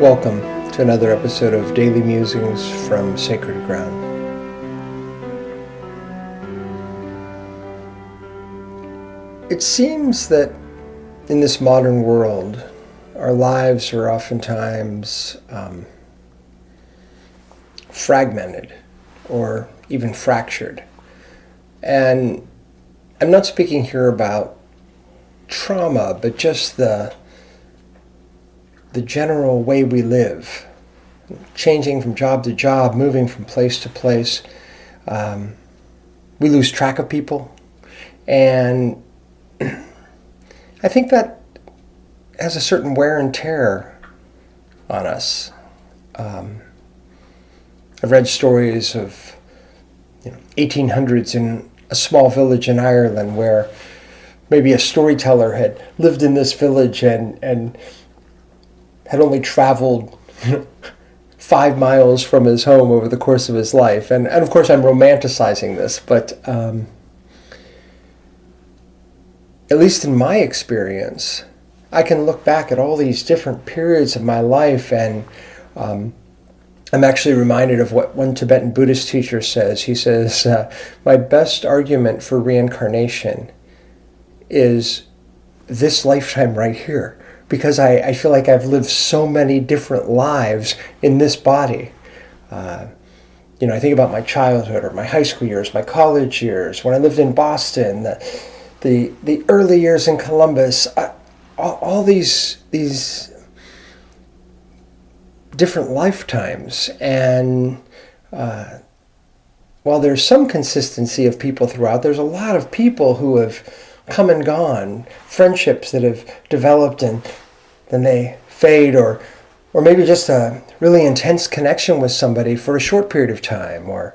Welcome to another episode of Daily Musings from Sacred Ground. It seems that in this modern world, our lives are oftentimes fragmented or even fractured. And I'm not speaking here about trauma, but just the general way we live, changing from job to job, moving from place to place. We lose track of people. And I think that has a certain wear and tear on us. I've read stories of 1800s in a small village in Ireland where maybe a storyteller had lived in this village and had only traveled 5 miles from his home over the course of his life. And of course I'm romanticizing this, but at least in my experience, I can look back at all these different periods of my life, and I'm actually reminded of what one Tibetan Buddhist teacher says. He says, my best argument for reincarnation is this lifetime right here. Because I feel like I've lived so many different lives in this body. I think about my childhood or my high school years, my college years, when I lived in Boston, the early years in Columbus, all these different lifetimes. And while there's some consistency of people throughout, there's a lot of people who have come and gone, friendships that have developed and then they fade, or maybe just a really intense connection with somebody for a short period of time, or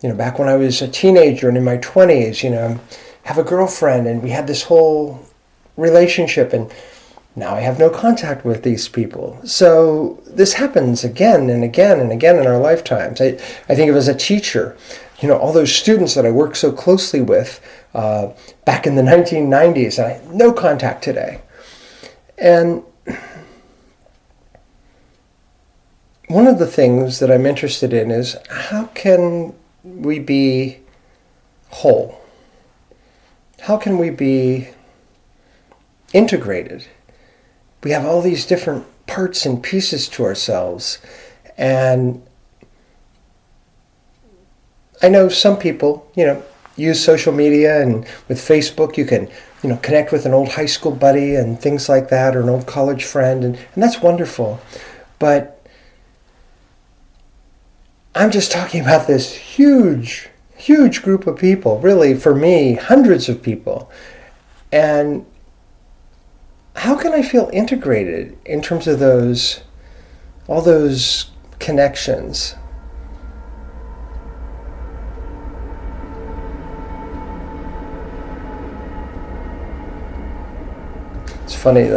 back when I was a teenager and in my 20s, have a girlfriend and we had this whole relationship, and now I have no contact with these people. So this happens again and again and again in our lifetimes. I think of as a teacher, all those students that I worked so closely with back in the 1990s, and I have no contact today. And one of the things that I'm interested in is how can we be whole? How can we be integrated? We have all these different parts and pieces to ourselves, and I know some people, use social media, and with Facebook you can, connect with an old high school buddy and things like that, or an old college friend, and that's wonderful. But I'm just talking about this huge, huge group of people, really, for me, hundreds of people. And how can I feel integrated in terms of all those connections? It's funny,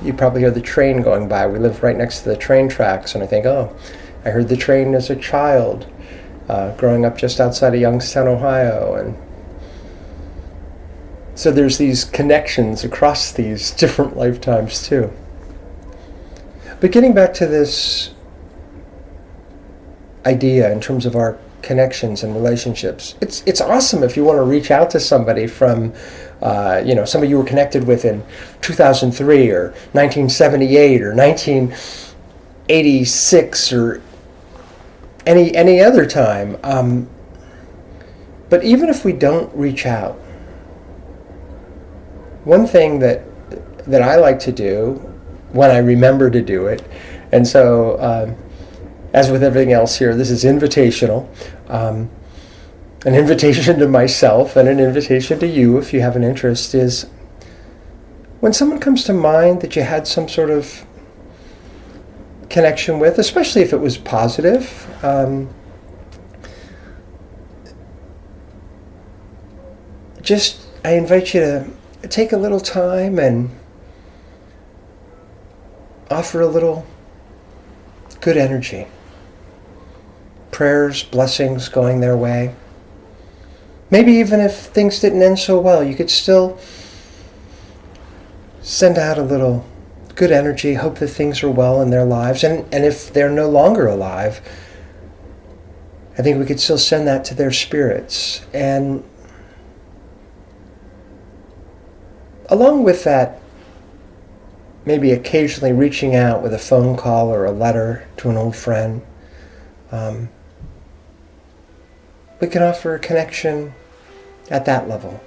you probably hear the train going by. We live right next to the train tracks, and I think, I heard the train as a child, growing up just outside of Youngstown, Ohio. And so there's these connections across these different lifetimes too. But getting back to this idea in terms of our connections and relationships, it's awesome if you want to reach out to somebody from somebody you were connected with in 2003 or 1978 or 1986 or any other time. But even if we don't reach out, one thing that I like to do when I remember to do it, and so as with everything else here, this is invitational, an invitation to myself and an invitation to you if you have an interest, is when someone comes to mind that you had some sort of connection with, especially if it was positive, I invite you to take a little time and offer a little good energy. Prayers, blessings going their way. Maybe even if things didn't end so well, you could still send out a little good energy, hope that things are well in their lives. And if they're no longer alive, I think we could still send that to their spirits. And along with that, maybe occasionally reaching out with a phone call or a letter to an old friend, we can offer a connection at that level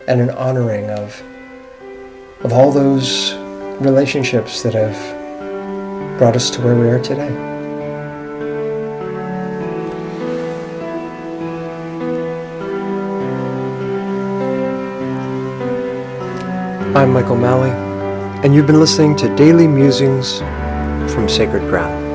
and an honoring of all those relationships that have brought us to where we are today. I'm Michael Malley, and you've been listening to Daily Musings from Sacred Ground.